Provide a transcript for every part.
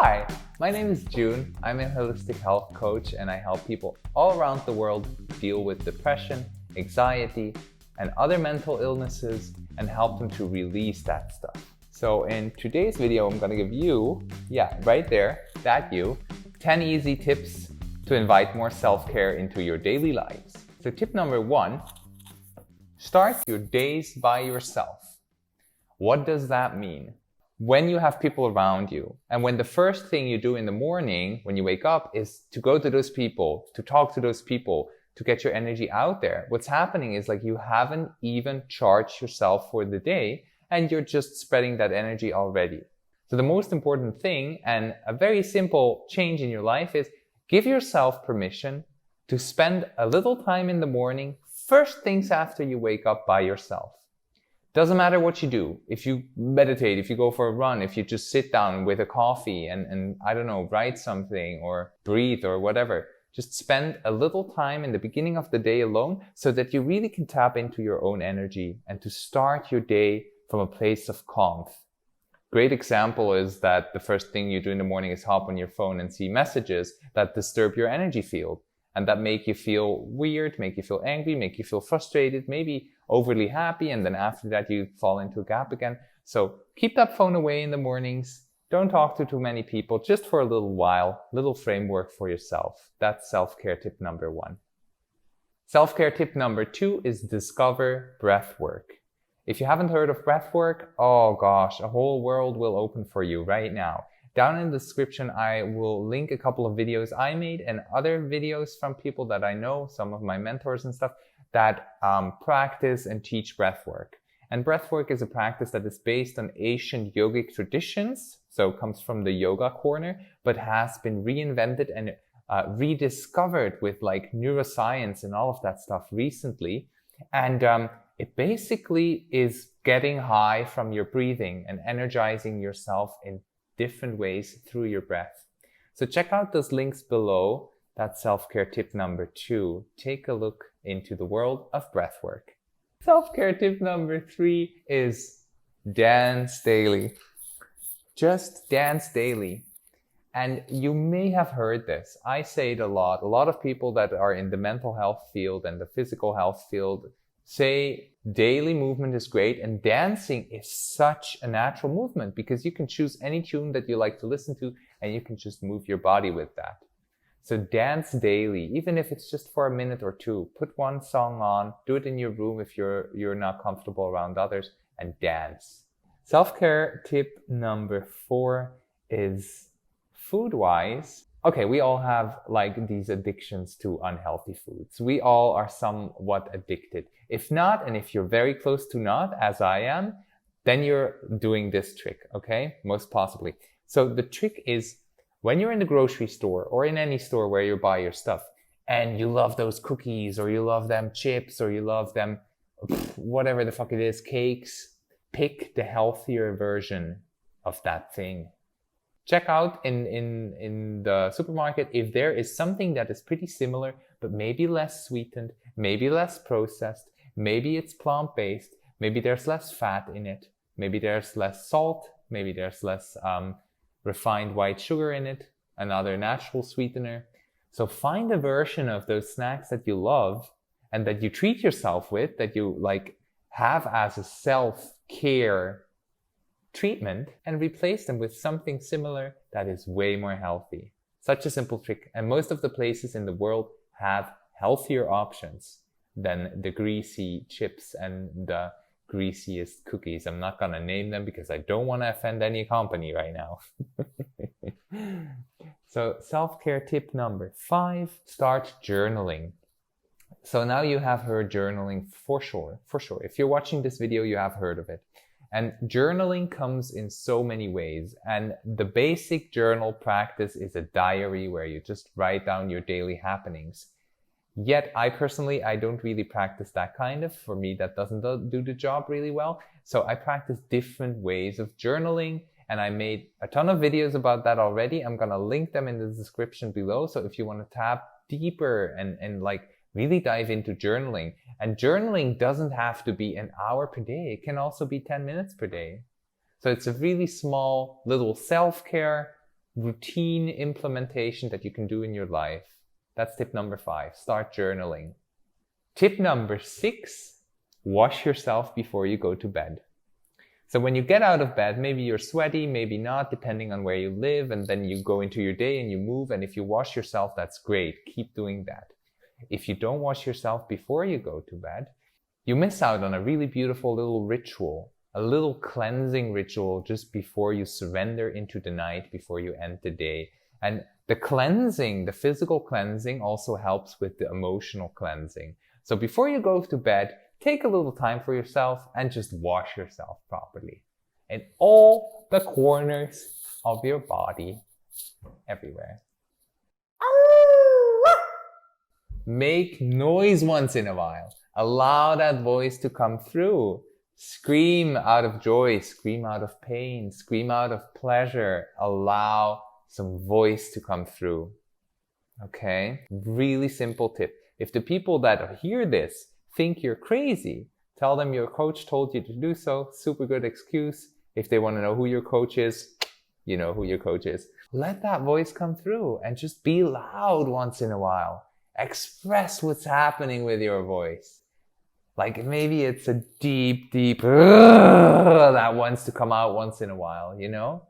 Hi, my name is June. I'm a holistic health coach and I help people all around the world deal with depression, anxiety, and other mental illnesses and help them to release that stuff. So in today's video, I'm gonna give you, right there, 10 easy tips to invite more self-care into your daily lives. So tip number 1, start your days by yourself. What does that mean? When you have people around you, and when the first thing you do in the morning when you wake up is to go to those people, to talk to those people, to get your energy out there, what's happening is like you haven't even charged yourself for the day and you're just spreading that energy already. So the most important thing and a very simple change in your life is give yourself permission to spend a little time in the morning, first things after you wake up by yourself. Doesn't matter what you do. If you meditate, if you go for a run, if you just sit down with a coffee and I don't know, write something or breathe or whatever. Just spend a little time in the beginning of the day alone so that you really can tap into your own energy and to start your day from a place of calm. Great example is that the first thing you do in the morning is hop on your phone and see messages that disturb your energy field and that make you feel weird, make you feel angry, make you feel frustrated, maybe overly happy, and then after that you fall into a gap again. So keep that phone away in the mornings. Don't talk to too many people, just for a little while, little framework for yourself. That's self-care tip number 1. Self-care tip number 2 is discover breathwork. If you haven't heard of breathwork, oh gosh, a whole world will open for you right now. Down in the description, I will link a couple of videos I made and other videos from people that I know, some of my mentors and stuff, that practice and teach breathwork. And breathwork is a practice that is based on ancient yogic traditions, so it comes from the yoga corner, but has been reinvented and rediscovered with like neuroscience and all of that stuff recently. And it basically is getting high from your breathing and energizing yourself in different ways through your breath. So check out those links below. That's self-care tip number 2. Take a look into the world of breathwork. Self-care tip number 3 is dance daily. Just dance daily. And you may have heard this. I say it a lot. A lot of people that are in the mental health field and the physical health field say daily movement is great, and dancing is such a natural movement because you can choose any tune that you like to listen to and you can just move your body with that. So dance daily, even if it's just for a minute or two. Put one song on, do it in your room if you're not comfortable around others, and dance. Self-care tip number 4 is food-wise. Okay, we all have like these addictions to unhealthy foods. We all are somewhat addicted. If not, and if you're very close to not, as I am, then you're doing this trick, okay? Most possibly. So the trick is when you're in the grocery store or in any store where you buy your stuff and you love those cookies or you love them chips or you love them whatever the fuck it is, cakes, pick the healthier version of that thing. Check out in the supermarket if there is something that is pretty similar, but maybe less sweetened, maybe less processed, maybe it's plant-based, maybe there's less fat in it, maybe there's less salt, maybe there's less refined white sugar in it, another natural sweetener. So find a version of those snacks that you love and that you treat yourself with, that you like have as a self-care treatment, and replace them with something similar that is way more healthy. Such a simple trick. And most of the places in the world have healthier options than the greasy chips and the greasiest cookies. I'm not gonna name them because I don't want to offend any company right now. So self-care tip number 5, start journaling. So now you have heard journaling for sure. If you're watching this video, you have heard of it. And journaling comes in so many ways. And the basic journal practice is a diary where you just write down your daily happenings. Yet I personally, I don't really practice that kind of. For me, that doesn't do the job really well. So I practice different ways of journaling. And I made a ton of videos about that already. I'm going to link them in the description below. So if you want to tap deeper and like really dive into journaling. And journaling doesn't have to be an hour per day. It can also be 10 minutes per day. So it's a really small little self-care routine implementation that you can do in your life. That's tip number 5. Start journaling. Tip number 6, wash yourself before you go to bed. So when you get out of bed, maybe you're sweaty, maybe not, depending on where you live, and then you go into your day and you move, and if you wash yourself, that's great. Keep doing that. If you don't wash yourself before you go to bed, you miss out on a really beautiful little ritual, a little cleansing ritual just before you surrender into the night, before you end the day. And the cleansing, the physical cleansing, also helps with the emotional cleansing. So before you go to bed, take a little time for yourself and just wash yourself properly. In all the corners of your body, everywhere. Make noise once in a while. Allow that voice to come through. Scream out of joy, scream out of pain, scream out of pleasure. Allow some voice to come through. Okay? Really simple tip. If the people that hear this think you're crazy, tell them your coach told you to do so. Super good excuse. If they want to know who your coach is, you know who your coach is. Let that voice come through and just be loud once in a while. Express what's happening with your voice. Like maybe it's a deep that wants to come out once in a while, you know?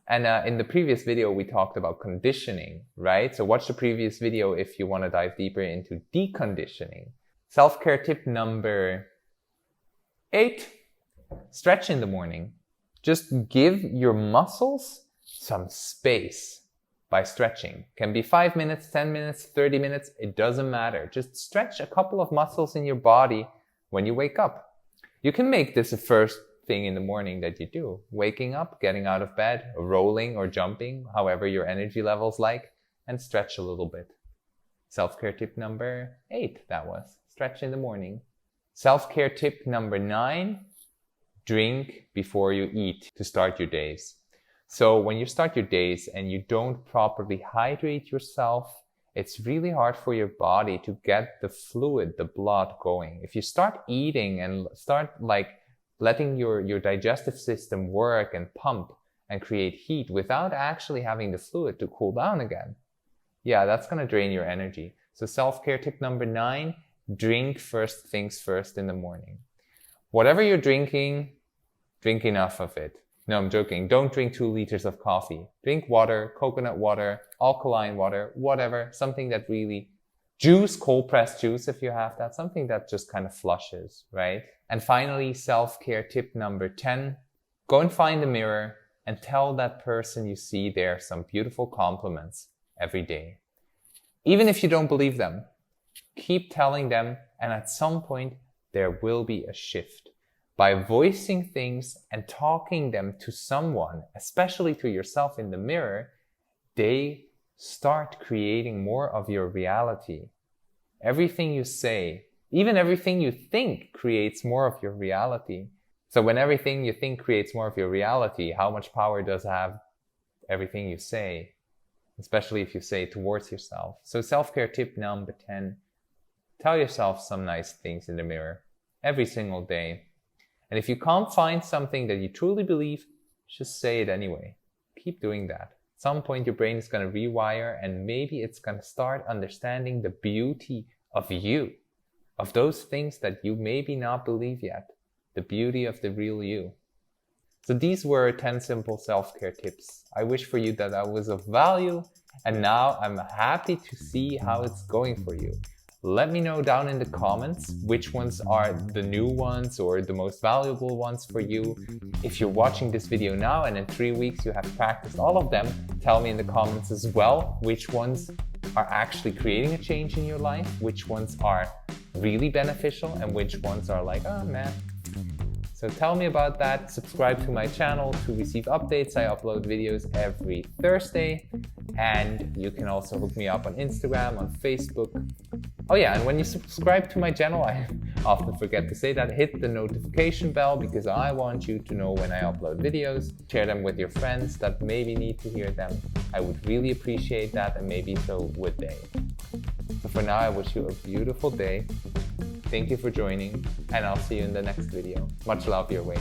And in the previous video, we talked about conditioning, right? So watch the previous video if you want to dive deeper into deconditioning. Self-care tip number 8, stretch in the morning. Just give your muscles some space by stretching. Can be 5 minutes, 10 minutes, 30 minutes, it doesn't matter. Just stretch a couple of muscles in your body when you wake up. You can make this the first thing in the morning that you do. Waking up, getting out of bed, rolling or jumping, however your energy level's like, and stretch a little bit. Self-care tip number 8, that was. Stretch in the morning. Self-care tip number 9, drink before you eat to start your days. So when you start your days and you don't properly hydrate yourself, it's really hard for your body to get the fluid, the blood going. If you start eating and start letting your digestive system work and pump and create heat without actually having the fluid to cool down again, yeah, that's going to drain your energy. So self-care tip number 9, drink first things first in the morning. Whatever you're drinking, drink enough of it. No, I'm joking. Don't drink 2 liters of coffee. Drink water, coconut water, alkaline water, whatever. Something that really... Juice, cold pressed juice if you have that. Something that just kind of flushes, right? And finally, self-care tip number 10. Go and find a mirror and tell that person you see there some beautiful compliments every day. Even if you don't believe them, keep telling them, and at some point, there will be a shift. By voicing things and talking them to someone, especially to yourself in the mirror, they start creating more of your reality. Everything you say, even everything you think, creates more of your reality. So when everything you think creates more of your reality, how much power does have everything you say? Especially if you say it towards yourself. So self-care tip number 10, tell yourself some nice things in the mirror every single day. And if you can't find something that you truly believe, just say it anyway. Keep doing that. At some point, your brain is going to rewire, and maybe it's going to start understanding the beauty of you, of those things that you maybe not believe yet, the beauty of the real you. So these were 10 simple self-care tips. I wish for you that was of value, and now I'm happy to see how it's going for you. Let me know down in the comments which ones are the new ones or the most valuable ones for you. If you're watching this video now and in 3 weeks you have practiced all of them, tell me in the comments as well which ones are actually creating a change in your life, which ones are really beneficial, and which ones are like, oh man. So tell me about that. Subscribe to my channel to receive updates. I upload videos every Thursday. And you can also hook me up on Instagram, on Facebook. Oh yeah, and when you subscribe to my channel, I often forget to say that, hit the notification bell because I want you to know when I upload videos. Share them with your friends that maybe need to hear them. I would really appreciate that, and maybe so would they. So for now, I wish you a beautiful day. Thank you for joining, and I'll see you in the next video. Much love your way.